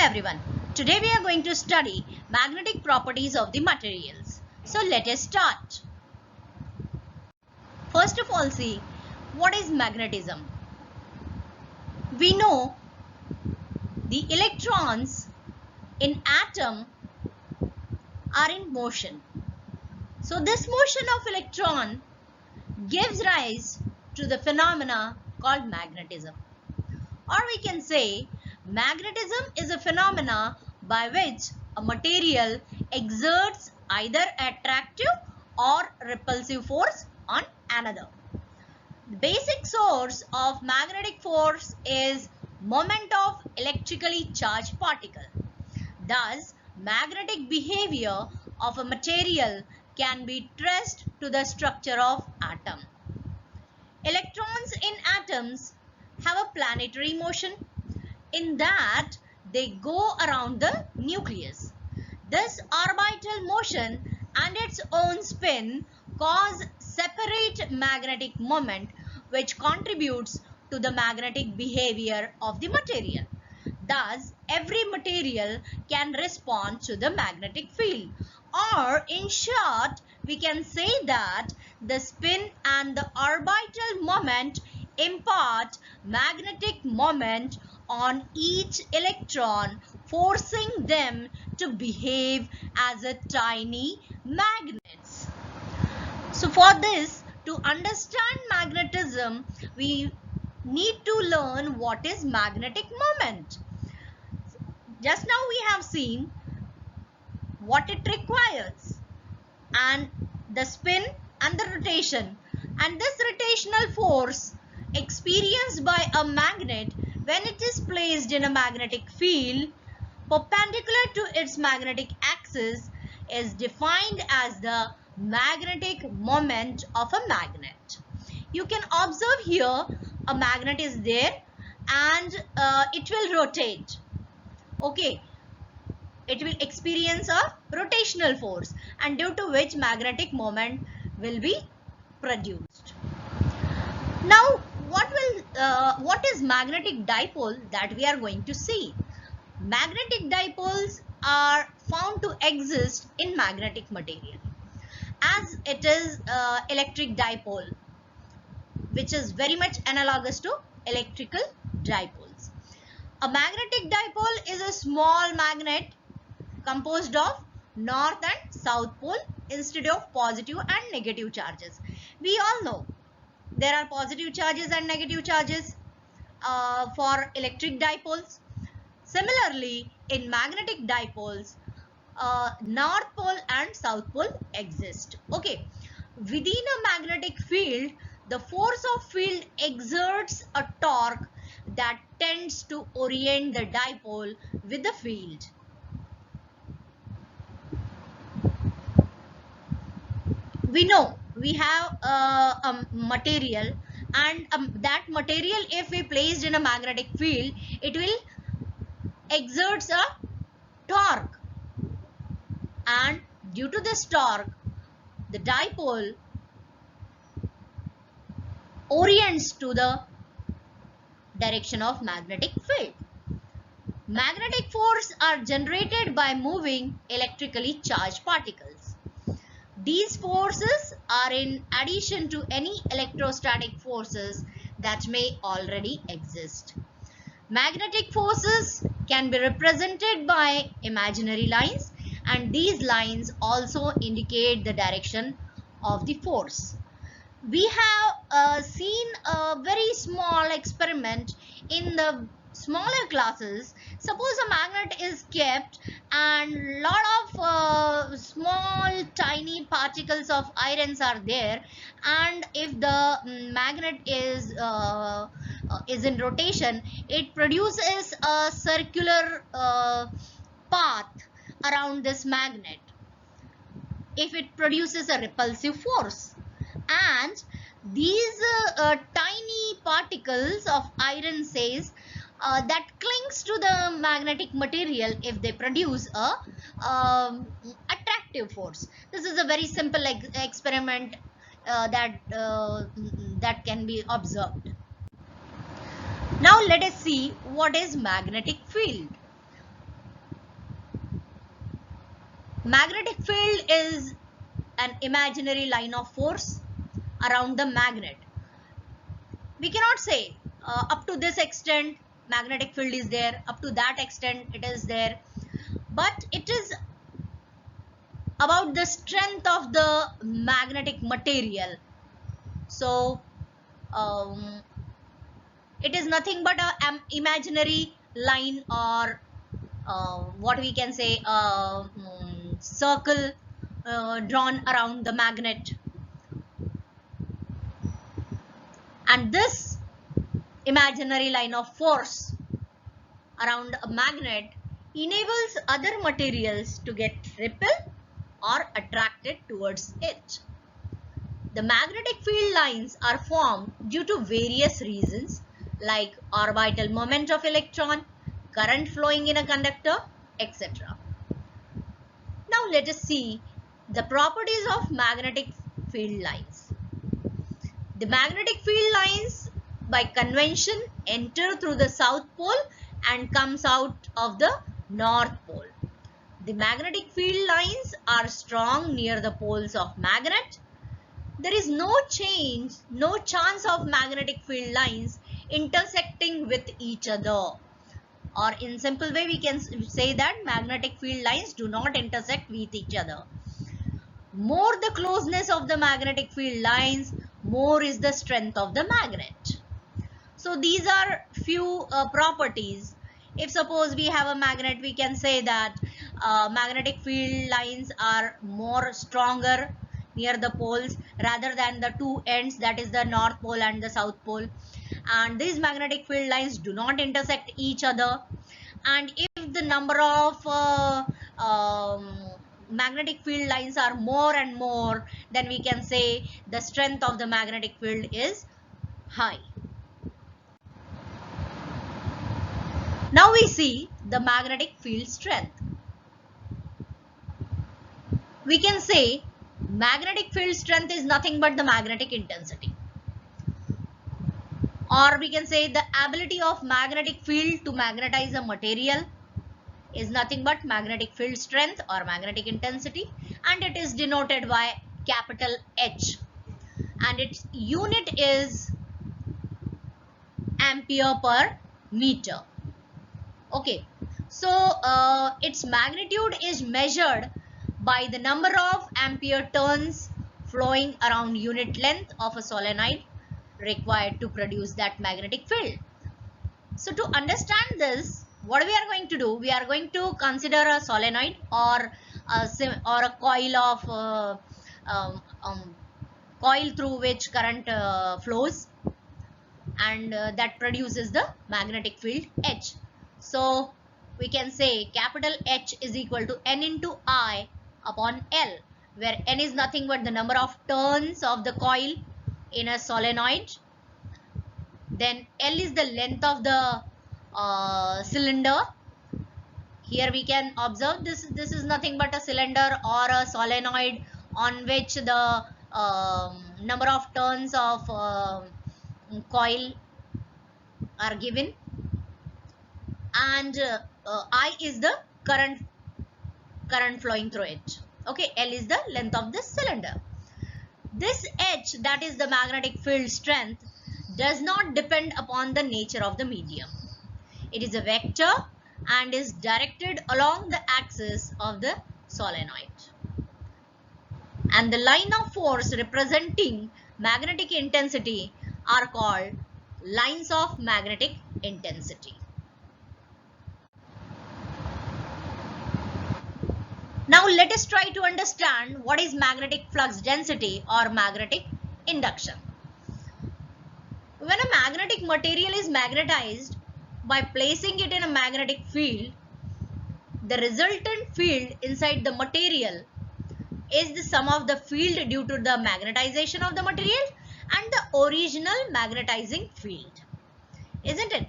everyone. Today we are going to study magnetic properties of the materials. So let us start. First of all, see what is magnetism. We know the electrons in atom are in motion. So this motion of electron gives rise to the phenomena called magnetism. Or we can say magnetism is a phenomena by which a material exerts either attractive or repulsive force on another. The basic source of magnetic force is moment of electrically charged particle. Thus, magnetic behavior of a material can be traced to the structure of atom. Electrons in atoms have a planetary motion in that they go around the nucleus. This orbital motion and its own spin cause separate magnetic moment which contributes to the magnetic behavior of the material. Thus, every material can respond to the magnetic field. Or in short, we can say that the spin and the orbital moment impart magnetic moment on each electron, forcing them to behave as a tiny magnets. So for this, to understand magnetism, we need to learn what is magnetic moment. Just now we have seen what it requires and the spin and the rotation, and this rotational force experienced by a magnet when it is placed in a magnetic field perpendicular to its magnetic axis is defined as the magnetic moment of a magnet. You can observe here a magnet is there and it will rotate. Okay, it will experience a rotational force and due to which magnetic moment will be produced. Now what is magnetic dipole that we are going to see? Magnetic dipoles are found to exist in magnetic material as it is electric dipole, which is very much analogous to electrical dipoles. A magnetic dipole is a small magnet composed of north and south pole instead of positive and negative charges. We all know there are positive charges and negative charges for electric dipoles. Similarly, in magnetic dipoles, north pole and south pole exist. Okay, within a magnetic field, the force of field exerts a torque that tends to orient the dipole with the field. We know we have a material, and that material, if we placed in a magnetic field, it will exerts a torque, and due to this torque the dipole orients to the direction of magnetic field. Magnetic force are generated by moving electrically charged particles. These forces are in addition to any electrostatic forces that may already exist. Magnetic forces can be represented by imaginary lines, and these lines also indicate the direction of the force. We have seen a very small experiment in the smaller classes. Suppose a magnet is kept and lot of small tiny particles of irons are there, and if the magnet is in rotation, it produces a circular path around this magnet if it produces a repulsive force. And these tiny particles of iron says that clings to the magnetic material if they produce a attractive force. This is a very simple experiment that can be observed. Now let us see what is magnetic field. Magnetic field is an imaginary line of force around the magnet. We cannot say up to this extent magnetic field is there, up to that extent it is there, but it is about the strength of the magnetic material. So it is nothing but an imaginary line, or what we can say circle drawn around the magnet, and this imaginary line of force around a magnet enables other materials to get repelled or attracted towards it. The magnetic field lines are formed due to various reasons like orbital moment of electron, current flowing in a conductor, etc. Now let us see the properties of magnetic field lines. The magnetic field lines by convention enter through the south pole and comes out of the north pole. The magnetic field lines are strong near the poles of magnet. There is no chance of magnetic field lines intersecting with each other. Or in simple way we can say that magnetic field lines do not intersect with each other. More the closeness of the magnetic field lines, more is the strength of the magnet. So these are few properties. If suppose we have a magnet, we can say that magnetic field lines are more stronger near the poles rather than the two ends, that is the north pole and the south pole, and these magnetic field lines do not intersect each other. And if the number of magnetic field lines are more and more, then we can say the strength of the magnetic field is high. Now we see the magnetic field strength. We can say magnetic field strength is nothing but the magnetic intensity, or we can say the ability of magnetic field to magnetize a material is nothing but magnetic field strength or magnetic intensity, and it is denoted by capital H, and its unit is ampere per meter. Okay, so its magnitude is measured by the number of ampere turns flowing around unit length of a solenoid required to produce that magnetic field. So to understand this, what we are going to do, we are going to consider a solenoid or a coil of coil through which current flows, and that produces the magnetic field H. So we can say capital H is equal to N into I upon L, where N is nothing but the number of turns of the coil in a solenoid. Then L is the length of the cylinder. Here we can observe this is nothing but a cylinder or a solenoid on which the number of turns of coil are given, and I is the current flowing through it. Okay, L is the length of this cylinder. This H, that is the magnetic field strength, does not depend upon the nature of the medium. It is a vector and is directed along the axis of the solenoid. And the line of force representing magnetic intensity are called lines of magnetic intensity. Now let us try to understand what is magnetic flux density or magnetic induction. When a magnetic material is magnetized by placing it in a magnetic field, the resultant field inside the material is the sum of the field due to the magnetization of the material and the original magnetizing field. Isn't it?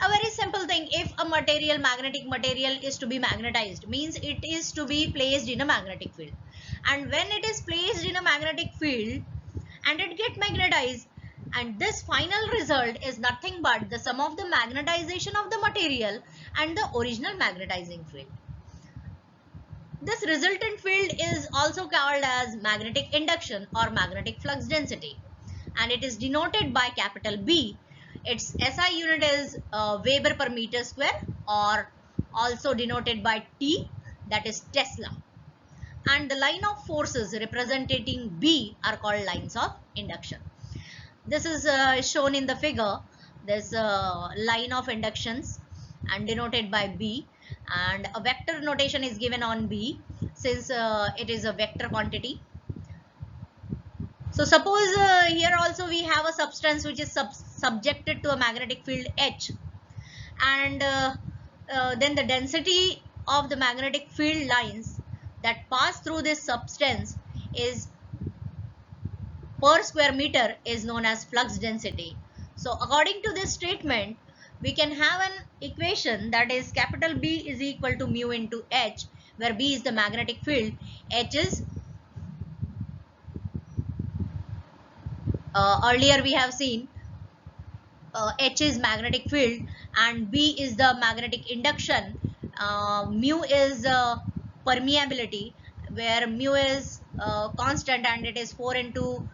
A very simple thing. If a magnetic material is to be magnetized, means it is to be placed in a magnetic field. And when it is placed in a magnetic field and it gets magnetized, and this final result is nothing but the sum of the magnetization of the material and the original magnetizing field. This resultant field is also called as magnetic induction or magnetic flux density, and it is denoted by capital B. Its SI unit is Weber per meter square, or also denoted by T, that is Tesla. And the line of forces representing B are called lines of induction. This is shown in the figure. This line of inductions and denoted by B, and a vector notation is given on B since it is a vector quantity. So suppose here also we have a substance which is subjected to a magnetic field H, and then the density of the magnetic field lines that pass through this substance is per square meter is known as flux density. So according to this statement, we can have an equation that is capital B is equal to mu into H, where B is the magnetic field, H is earlier we have seen H is magnetic field and B is the magnetic induction. Mu is permeability, where mu is constant and it is 4 into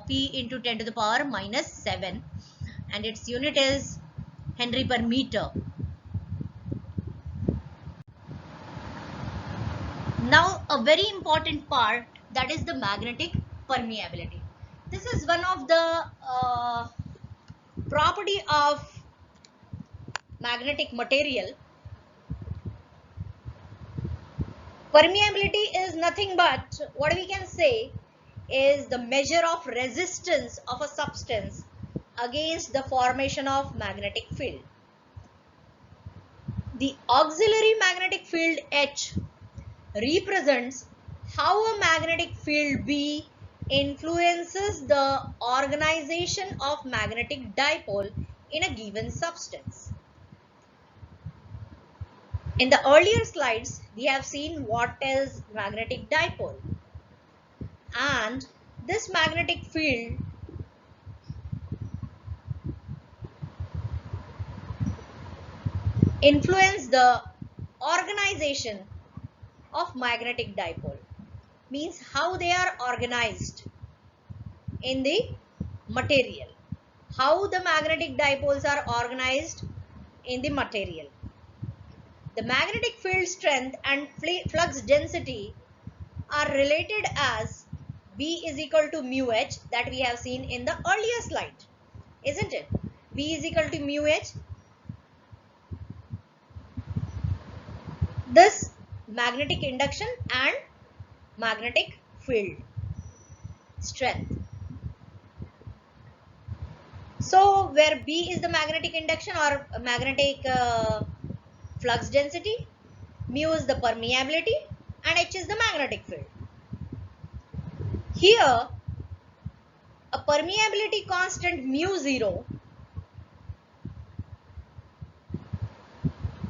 P into 10 to the power minus 7, and its unit is Henry per meter. Now a very important part, that is the magnetic permeability. This is one of the property of magnetic material. Permeability is nothing but, what we can say, is the measure of resistance of a substance against the formation of magnetic field. The auxiliary magnetic field H represents how a magnetic field B influences the organization of magnetic dipole in a given substance. In the earlier slides, we have seen what is magnetic dipole, and this magnetic field influence the organization of magnetic dipole, means how they are organized in the material, how the magnetic dipoles are organized in the material. The magnetic field strength and flux density are related as B is equal to mu H, that we have seen in the earlier slide, isn't it? B is equal to mu H. This magnetic induction and magnetic field strength. So where B is the magnetic induction or magnetic flux density, mu is the permeability, and H is the magnetic field. Here a permeability constant mu 0,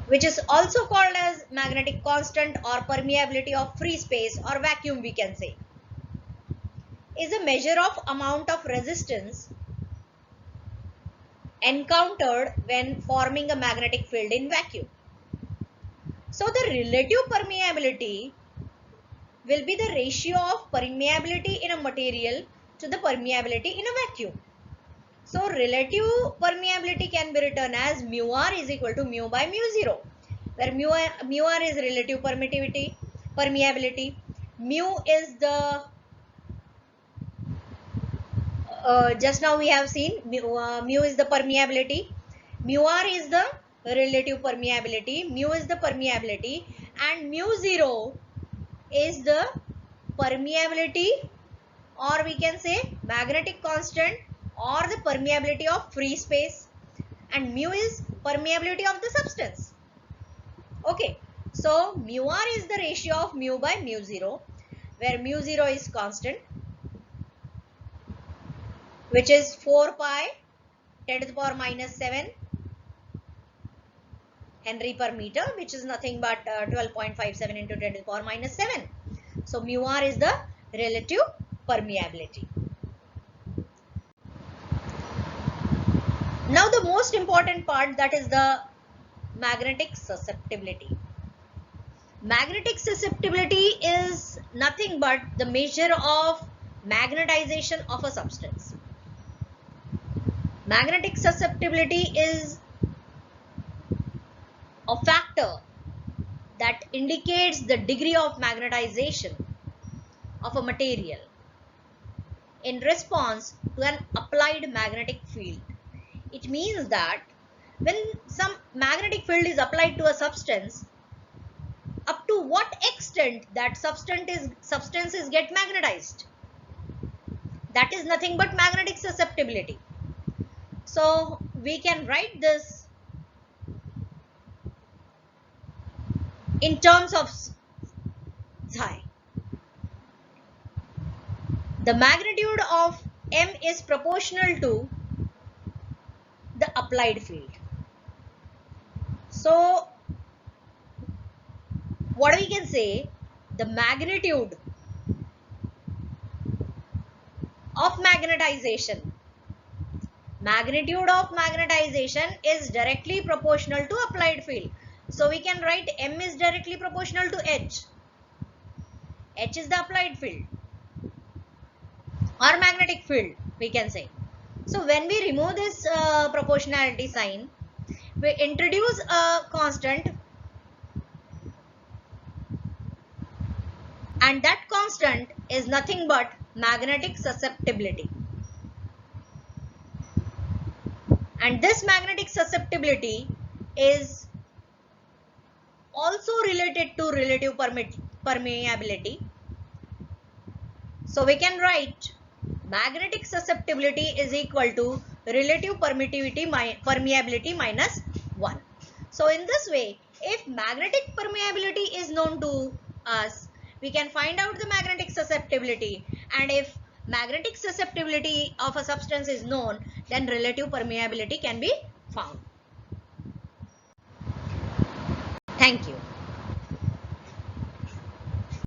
which is also called as magnetic constant or permeability of free space or vacuum, we can say, is a measure of amount of resistance encountered when forming a magnetic field in vacuum. So the relative permeability will be the ratio of permeability in a material to the permeability in a vacuum. So relative permeability can be written as mu r is equal to mu by mu 0, where mu r is relative permeability, mu is the just now we have seen mu is the permeability, mu r is the relative permeability, mu is the permeability, and mu 0 is the permeability, or we can say magnetic constant or the permeability of free space, and mu is permeability of the substance. Okay, so mu r is the ratio of mu by mu 0, where mu 0 is constant, which is 4 pi 10 to the power minus 7 Henry per meter, which is nothing but 12.57 into 10 to the power minus 7. So mu r is the relative permeability. Now the most important part, that is the magnetic susceptibility. Magnetic susceptibility is nothing but the measure of magnetization of a substance. Magnetic susceptibility is a factor that indicates the degree of magnetization of a material in response to an applied magnetic field. It means that when some magnetic field is applied to a substance, up to what extent that substances get magnetized. That is nothing but magnetic susceptibility. So we can write this in terms of psi. The magnitude of M is proportional to the applied field. So what we can say, the magnitude of magnetization is directly proportional to applied field. So we can write M is directly proportional to H. H is the applied field or magnetic field, we can say. So when we remove this proportionality sign, we introduce a constant, and that constant is nothing but magnetic susceptibility. And this magnetic susceptibility is also related to relative permeability. So we can write magnetic susceptibility is equal to relative permeability minus 1. So in this way, if magnetic permeability is known to us, we can find out the magnetic susceptibility, and if magnetic susceptibility of a substance is known, then relative permeability can be found. Thank you.